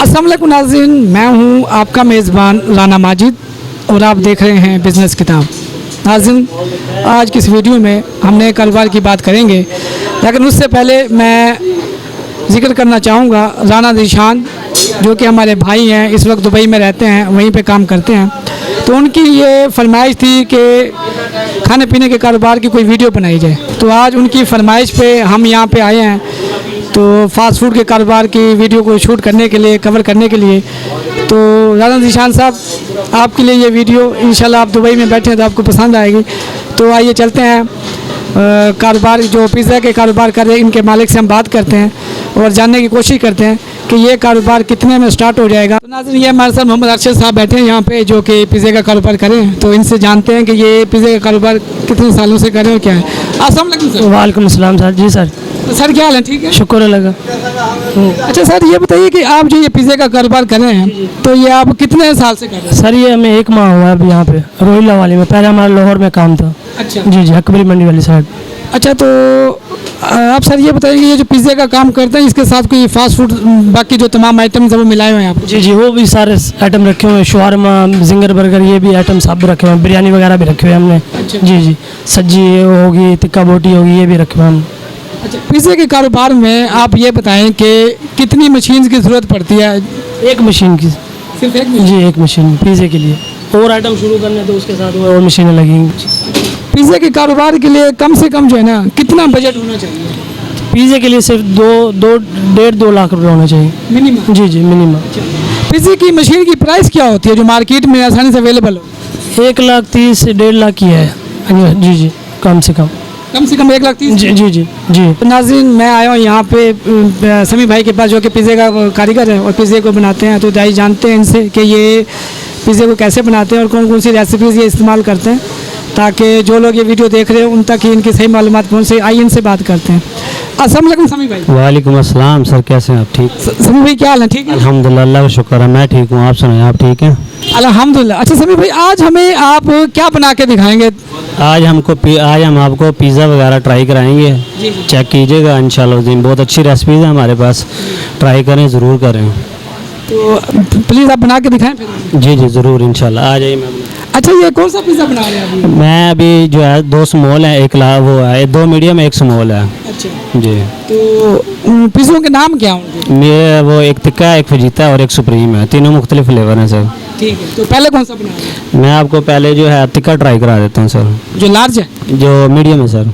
अस्सलाम वालेकुम नाज़रीन, मैं हूं आपका मेज़बान राना माजिद और आप देख रहे हैं बिज़नेस किताब। नाज़रीन, आज की इस वीडियो में हमने कारोबार की बात करेंगे, लेकिन उससे पहले मैं ज़िक्र करना चाहूँगा राना ज़ीशान, जो कि हमारे भाई हैं, इस वक्त दुबई में रहते हैं, वहीं पे काम करते हैं। तो उनकी ये फरमाइश थी कि खाने पीने के कारोबार की कोई वीडियो बनाई जाए, तो आज उनकी फरमाइश पे हम यहाँ पे आए हैं। तो फ़ास्ट फूड के कारोबार की वीडियो को शूट करने के लिए, कवर करने के लिए, तो राना ज़ीशान साहब, आपके लिए ये वीडियो इंशाल्लाह आप दुबई में बैठे हैं तो आपको पसंद आएगी। तो आइए चलते हैं, कारोबार जो पिज़्ज़ा के कारोबार कर रहे हैं इनके मालिक से हम बात करते हैं और जानने की कोशिश करते हैं कि ये कारोबार कितने में स्टार्ट हो जाएगा। तो नाज़रीन, ये हमारे साथ मोहम्मद अरशद साहब बैठे हैं यहाँ पे, जो कि पिज़्ज़े का कारोबार करें, तो इनसे जानते हैं कि ये पिज़्ज़े का कारोबार कितने सालों से करें और क्या है। अस्सलाम वालेकुम सर। वालेकुम अस्सलाम सर। जी सर। तो सर क्या हाल है? ठीक है, शुक्र लगा। अच्छा सर, ये बताइए कि आप जो ये पिज़्ज़े का कारोबार कर रहे हैं, तो ये आप कितने साल से कर रहे हैं? सर ये हमें 1 माह हुआ है अभी यहाँ पे रोहिला वाली में। पहले हमारा लाहौर में काम था। अच्छा जी जी, हकबरी मंडी वाली साइड। अच्छा, तो आप सर ये बताइए कि ये जो पिज़्ज़े का काम करते हैं, इसके साथ कोई फास्ट फूड बाकी जो तमाम आइटम सब मिलाए हुए हैं आप? जी जी, वो भी सारे आइटम रखे हुए हैं, शवारमा, जिंगर बर्गर, ये भी आइटम सब रखे हुए हैं, बिरयानी वगैरह भी रखे हुए हैं हमने। अच्छा। जी जी, सब्जी होगी, टिक्का बोटी होगी, ये भी रखे हुए हैं हम। अच्छा, पिज़्ज़े के कारोबार में आप ये बताएं कि कितनी मशीन की ज़रूरत पड़ती है? एक मशीन की। सिर्फ एक? जी, एक मशीन पिज़्ज़े के लिए। और आइटम शुरू करने तो उसके साथ और मशीनें लगेंगी। पिज़्ज़े के कारोबार के लिए कम से कम जो है ना, कितना बजट होना चाहिए? पिज़्ज़े के लिए सिर्फ 2.5 लाख रुपये होना चाहिए मिनिमम? जी जी, मिनिमम। पिज़्ज़े की मशीन की प्राइस क्या होती है जो मार्केट में आसानी से अवेलेबल हो? 1,30,000 से 1.5 लाख की है। जी जी, कम से कम। कम से कम 1,30,000? जी जी जी जी। तो नाज़रीन, मैं आया हूँ यहाँ पे समी भाई के पास, जो कि पिज़्ज़े का कारीगर है और पिज़्ज़े को बनाते हैं। तो दाई जानते हैं इनसे कि ये पिज़्ज़े को कैसे बनाते हैं और कौन कौन सी रेसिपीज़ ये इस्तेमाल करते हैं, ताकि जो लोग ये वीडियो देख रहे हैं उन तक ही इनकी सही मालूमात पहुँचे। आइए इनसे बात करते हैं। अस्सलाम वालेकुम समी भाई। वालेकुम अस्सलाम सर, कैसे हैं आप? ठीक। समी भाई क्या हाल है? ठीक है, अल्हम्दुलिल्लाह, अल्लाह का शुक्र है, मैं ठीक हूँ। आप सुनाएं, आप ठीक हैं? अल्हम्दुलिल्लाह। अच्छा समी भाई, आज हमें आप क्या बना के दिखाएंगे? आज हम आपको पिज़्ज़ा वगैरह ट्राई कराएंगे। चेक कीजिएगा इंशाल्लाह उस दिन। बहुत अच्छी रेसिपीज़ है हमारे पास, ट्राई करें, ज़रूर करें। तो प्लीज़ आप बना के दिखाएं फिर। जी जी, ज़रूर इंशाल्लाह, आ जाइए। मैं अच्छा, ये कौन सा पिज़्ज़ा बना रहे हैं अभी? मैं अभी जो है 2 स्मॉल है, 1 वो है, 2 मीडियम, 1 स्मॉल है। अच्छा, जी। तो पिज़्ज़ों के नाम क्या होंगे? मेरे वो एक टिक्का है, एक फजीता और एक सुप्रीम है, तीनों मुख्तलिफ फ्लेवर हैं सर। ठीक है, तो पहले कौन सा बना रहे हैं? मैं आपको पहले जो है टिक्का ट्राई करा देता हूँ सर, जो लार्ज है? जो मीडियम है सर।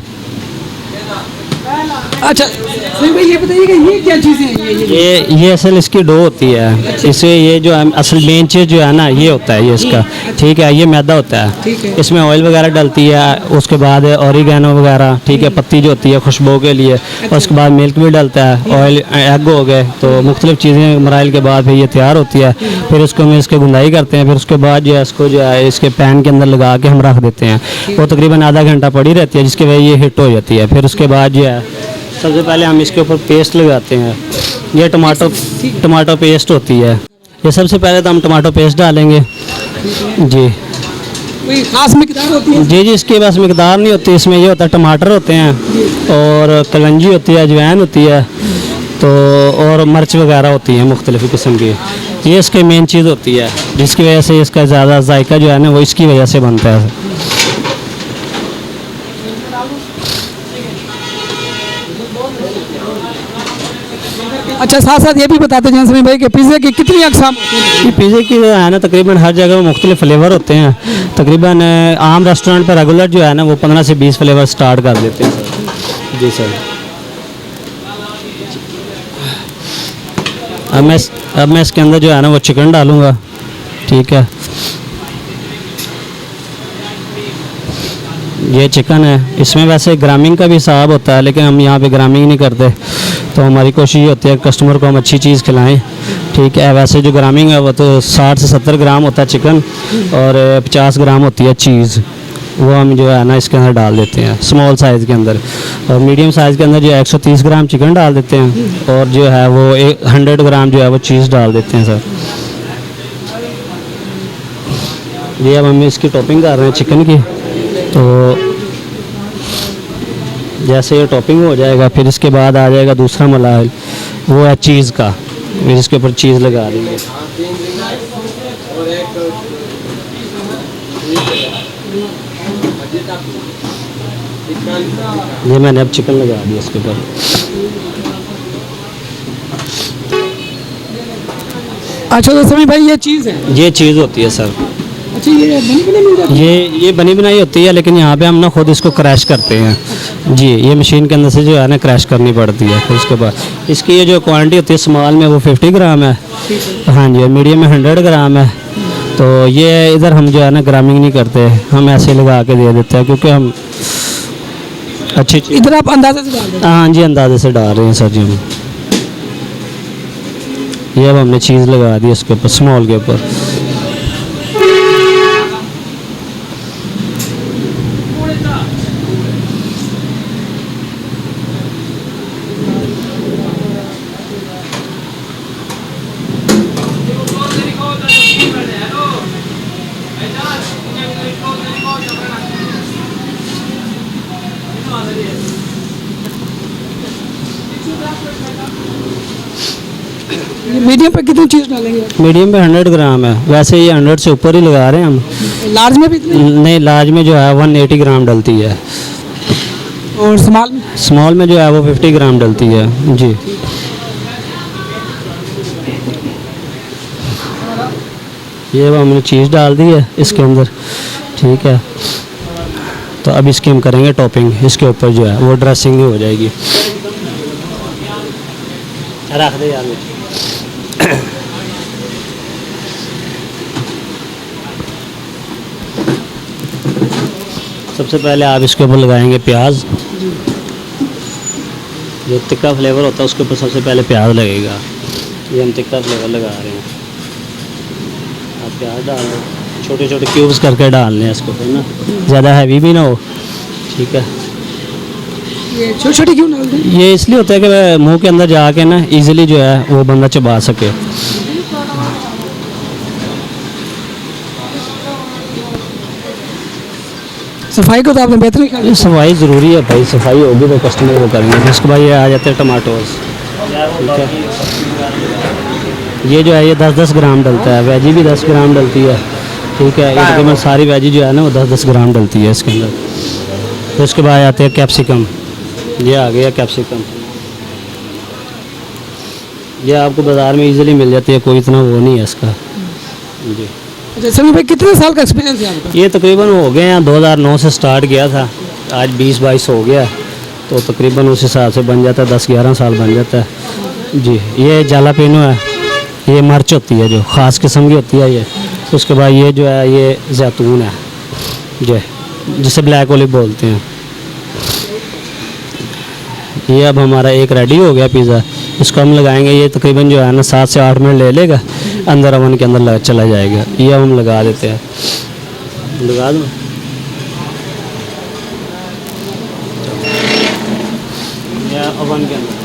अच्छा सही भाई, ये बताइए कि ये क्या चीज़ें हैं? ये असल इसकी डो होती है। इससे ये जो असल मेन चीज़ जो है ना, ये होता है ये इसका। ठीक है, ये मैदा होता है। ठीक है। इसमें ऑयल वगैरह डलती है, उसके बाद ऑरिगेनो वगैरह, ठीक है, पत्ती जो होती है खुशबू के लिए, और उसके बाद मिल्क भी डलता है, ऑयल, एग हो गए, तो मुख्तलिफ चीज़ें मराइल के बाद फिर ये तैयार होती है। फिर उसको हम इसके गुंदाई करते हैं, फिर उसके बाद जो है इसको जो है इसके पैन के अंदर लगा के हम रख देते हैं। वो तकरीबन आधा घंटा पड़ी रहती है, जिसकी वजह ये हिट हो जाती है। फिर उसके बाद जो है सबसे पहले हम इसके ऊपर पेस्ट लगाते हैं। ये टमाटो पेस्ट होती है। ये सबसे पहले तो हम टमाटो पेस्ट डालेंगे। जी कोई खास मिकदार होती है? जी जी, इसकी बस मिकदार नहीं होती, इसमें ये होता है टमाटर होते हैं और कलंजी होती है, अजवाइन होती है, तो और मिर्च वगैरह होती है मुख्तलिफ किस्म की। ये इसकी मेन चीज़ होती है, जिसकी वजह से इसका ज़्यादा जायका जो है ना, वो इसकी वजह से बनता है। अच्छा, साथ साथ ये भी बताते हैं समी भाई कि पिज़्ज़े की कितनी अक़साम होती हैं? ये पिज़्ज़े की जो है ना, तकरीबन हर जगह मुख्तलिफ फ्लेवर होते हैं। तकरीबन आम रेस्टोरेंट पर रेगुलर जो है ना, वो 15 से 20 फ्लेवर स्टार्ट कर देते हैं सर। जी सर। अब मैं इसके अंदर जो है ना वो चिकन डालूँगा। ठीक है, ये चिकन है। इसमें वैसे ग्रामिंग का भी हिसाब होता है, लेकिन हम यहाँ पे ग्रामिंग नहीं करते, तो हमारी कोशिश ये होती है कस्टमर को हम अच्छी चीज़ खिलाएं। ठीक है, वैसे जो ग्रामिंग है वो तो 60 से 70 ग्राम होता है चिकन, और 50 ग्राम होती है चीज़। वो हम जो है ना इसके अंदर डाल देते हैं स्मॉल साइज़ के अंदर, और मीडियम साइज़ के अंदर जो 130 ग्राम चिकन डाल देते हैं, और जो है वो 100 ग्राम जो है वो चीज़ डाल देते हैं सर। ये अब हम इसकी टॉपिंग कर रहे हैं चिकन की। तो जैसे ये टॉपिंग हो जाएगा, फिर इसके बाद आ जाएगा दूसरा मलाइल, वो है चीज़ का। फिर इसके ऊपर चीज़ लगा देंगे। ये मैंने अब चिकन लगा दिया इसके ऊपर। अच्छा तो समी भाई ये चीज़ है, ये चीज़ होती है सर, अच्छा ये बनी बनाई मिल जाती है? ये बनी बनाई होती है, लेकिन यहाँ पे हम ना खुद इसको क्रैश करते हैं जी। ये मशीन के अंदर से जो है ना क्रैश करनी पड़ती है। फिर उसके बाद इसकी ये जो क्वांटिटी होती है स्मॉल में वो 50 ग्राम है, हाँ जी, और मीडियम में 100 ग्राम है। तो ये इधर हम जो है ना ग्रामिंग नहीं करते, हम ऐसे लगा के दे देते हैं, क्योंकि हम अच्छी चीज़, इधर आप अंदाजे से डाल देते हाँ जी, अंदाजे से डाल रहे हैं सर जी हम। ये अब हमने चीज़ लगा दी इसके ऊपर, स्मॉल के ऊपर। हैं। मीडियम पे कितनी चीज़ डालेंगे? मीडियम पे 100 ग्राम है, वैसे ये 100 से ऊपर ही लगा रहे हैं हम। लार्ज में भी इतनी? नहीं, लार्ज में जो है 180 ग्राम डलती है, और स्मॉल में? स्मॉल में जो है वो 50 ग्राम डलती है जी। ये वो हमने चीज़ डाल दी है इसके अंदर, ठीक है। तो अब इसकी हम करेंगे टॉपिंग, इसके ऊपर जो है वो ड्रेसिंग हो जाएगी। रख दे यार। सबसे पहले आप इसके ऊपर लगाएंगे प्याज, जो तिक्का फ्लेवर होता है उसके ऊपर सबसे पहले प्याज लगेगा। ये हम तिक्का फ्लेवर लगा रहे हैं। आप प्याज डाल दो, छोटे छोटे क्यूब्स करके डालने हैं इसके ऊपर ना, ज़्यादा हैवी भी ना हो, ठीक है। ये छोटी छोटी क्यों डाल दें? ये इसलिए होता है कि मुंह के अंदर जाके ना इजीली जो है वो बंदा चबा सके। सफाई को तो आपने बेहतरीन ख्याल रखा। सफाई ज़रूरी है भाई, सफाई होगी तो कस्टमर को करेंगे। उसके बाद ये आ जाते हैं टमाटोज, ठीक है। ये जो है ये 10-10 ग्राम डलता है, वेजी भी 10 ग्राम डलती है, ठीक है। ये तकरीबन सारी वेजी जो है ना वो 10-10 ग्राम डलती है इसके अंदर। तो उसके बाद आते हैं कैप्सिकम, ये आ गया कैप्सिकम। ये आपको बाज़ार में इजीली मिल जाती है, कोई इतना वो नहीं है इसका जी। अच्छा समी भाई कितने साल का एक्सपीरियंस है आपका? ये तकरीबन हो गए हैं, 2009 से स्टार्ट किया था, आज 20-22 हो गया, तो तकरीबन उस हिसाब से बन जाता है, 10-11 साल बन जाता है जी। ये जालापेनो है, ये मिर्च होती है जो ख़ास किस्म की होती है ये। उसके बाद ये जो है ये जैतून है जी, जिसे ब्लैक ओलिव बोलते हैं। ये अब हमारा एक रेडी हो गया पिज़्ज़ा, इसको हम लगाएंगे। ये तकरीबन जो है ना 7 से 8 मिनट ले लेगा, अंदर ओवन के अंदर चला जाएगा। ये हम लगा देते हैं, लगा दो। या ओवन के अंदर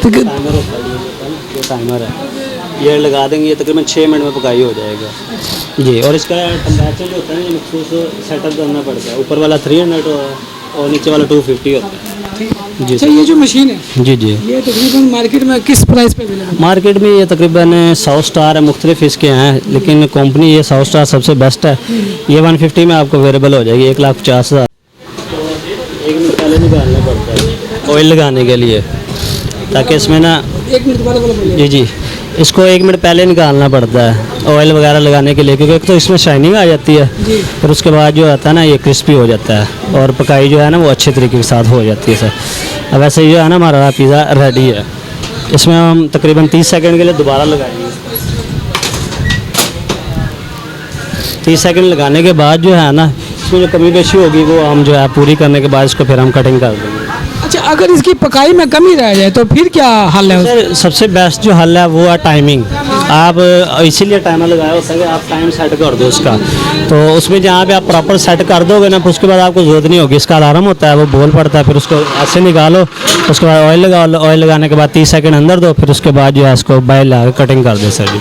ठीक है। टाइमर होता है, ये टाइमर है, ये लगा देंगे। ये तकरीबन 6 मिनट में पकाई हो जाएगा जी। और इसका टेम्परेचर जो होता है ना, ये मखसूस सेटअप करना पड़ता है। ऊपर वाला 300 और नीचे वाला 250 होता है जी। अच्छा ये जो मशीन है जी जी, ये तकरीबन मार्केट में किस प्राइस पे मिलेगा? मार्केट में ये तकरीबन 100 स्टार है, मुख्तलिफ इसके हैं, लेकिन कंपनी ये 100 स्टार सबसे बेस्ट है। ये 150 में आपको अवेलेबल हो जाएगी, 1,50,000। 1 मिनट पहले निकालना पड़ता है ऑयल लगाने के लिए, ताकि इसमें ना 1 मिनट बाद बोलिए। जी जी, इसको 1 मिनट पहले निकालना पड़ता है ऑयल वगैरह लगाने के लिए, क्योंकि एक तो इसमें शाइनिंग आ जाती है, फिर उसके बाद जो आता है ना ये क्रिस्पी हो जाता है, और पकाई जो है ना वो अच्छे तरीके के साथ हो जाती है सर। अब वैसे जो है ना हमारा पिज़्ज़ा रेडी है। इसमें हम तकरीबन 30 सेकंड के लिए दोबारा लगाएंगे। 30 सेकंड लगाने के बाद जो है ना इसमें जो कमी पेशी होगी वो हम जो है पूरी करने के बाद इसको फिर हम कटिंग कर देंगे। अच्छा अगर इसकी पकाई में कमी रह जाए तो फिर क्या हल है उसका? सर सबसे बेस्ट जो हल है वो है टाइमिंग। आप इसीलिए टाइमर लगाया होता है कि आप टाइम सेट कर दो उसका, तो उसमें जहाँ पे आप प्रॉपर सेट कर दोगे ना, फिर उसके बाद आपको ज़रूरत नहीं होगी। इसका अलार्म होता है, वो बोल पड़ता है, फिर उसको ऐसे निकालो, उसके बाद ऑयल लगा लो, ऑयल लगाने के बाद 30 सेकंड अंदर दो, फिर उसके बाद जो है इसको बाहर लगा के कटिंग कर दे सर जी।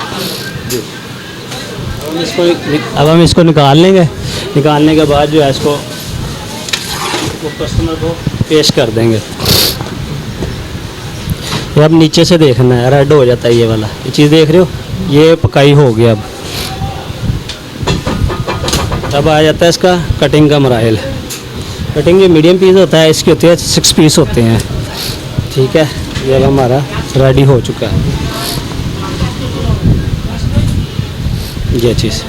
अब हम इसको निकाल लेंगे, निकालने के बाद जो है इसको वो कस्टमर को पेश कर देंगे। ये अब नीचे से देखना है, रेड हो जाता है ये वाला, ये चीज़ देख रहे हो, ये पकाई हो गया। अब आ जाता है इसका कटिंग का मराहिल। कटिंग जो मीडियम पीस होता है इसकी होती है 6 पीस होते हैं, ठीक है। ये अब हमारा रेडी हो चुका है ये चीज़,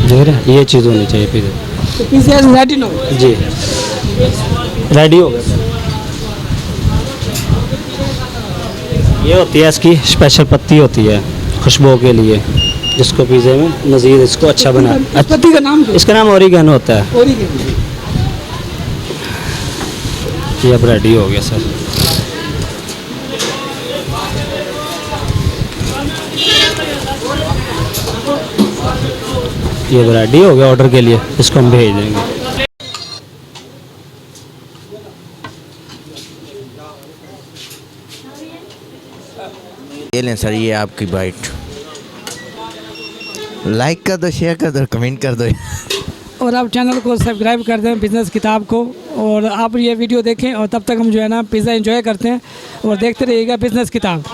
देख रहे हैं, ये चीज़ होनी चाहिए पिज़्ज़ा। तो पिज़्ज़ा रेडी ना हो। जी रेडी हो गया। ये होती है इसकी स्पेशल पत्ती होती है खुशबू के लिए, जिसको पिज़्ज़े में मज़ीद इसको अच्छा बना। इस पत्ती का नाम क्या है? इसका नाम ओरिगेनो होता है। ओरिगेनो। ये अब रेडी हो गया सर। ये अब रेडी हो गया ऑर्डर के लिए, इसको हम भेज देंगे। ये लें सर, ये आपकी बाइट। लाइक कर दो, शेयर कर दो, कमेंट कर दो। और आप चैनल को सब्सक्राइब कर दें बिज़नेस किताब को, और आप ये वीडियो देखें। और तब तक हम जो है ना पिज़्ज़ा एंजॉय करते हैं और देखते रहिएगा बिज़नेस किताब।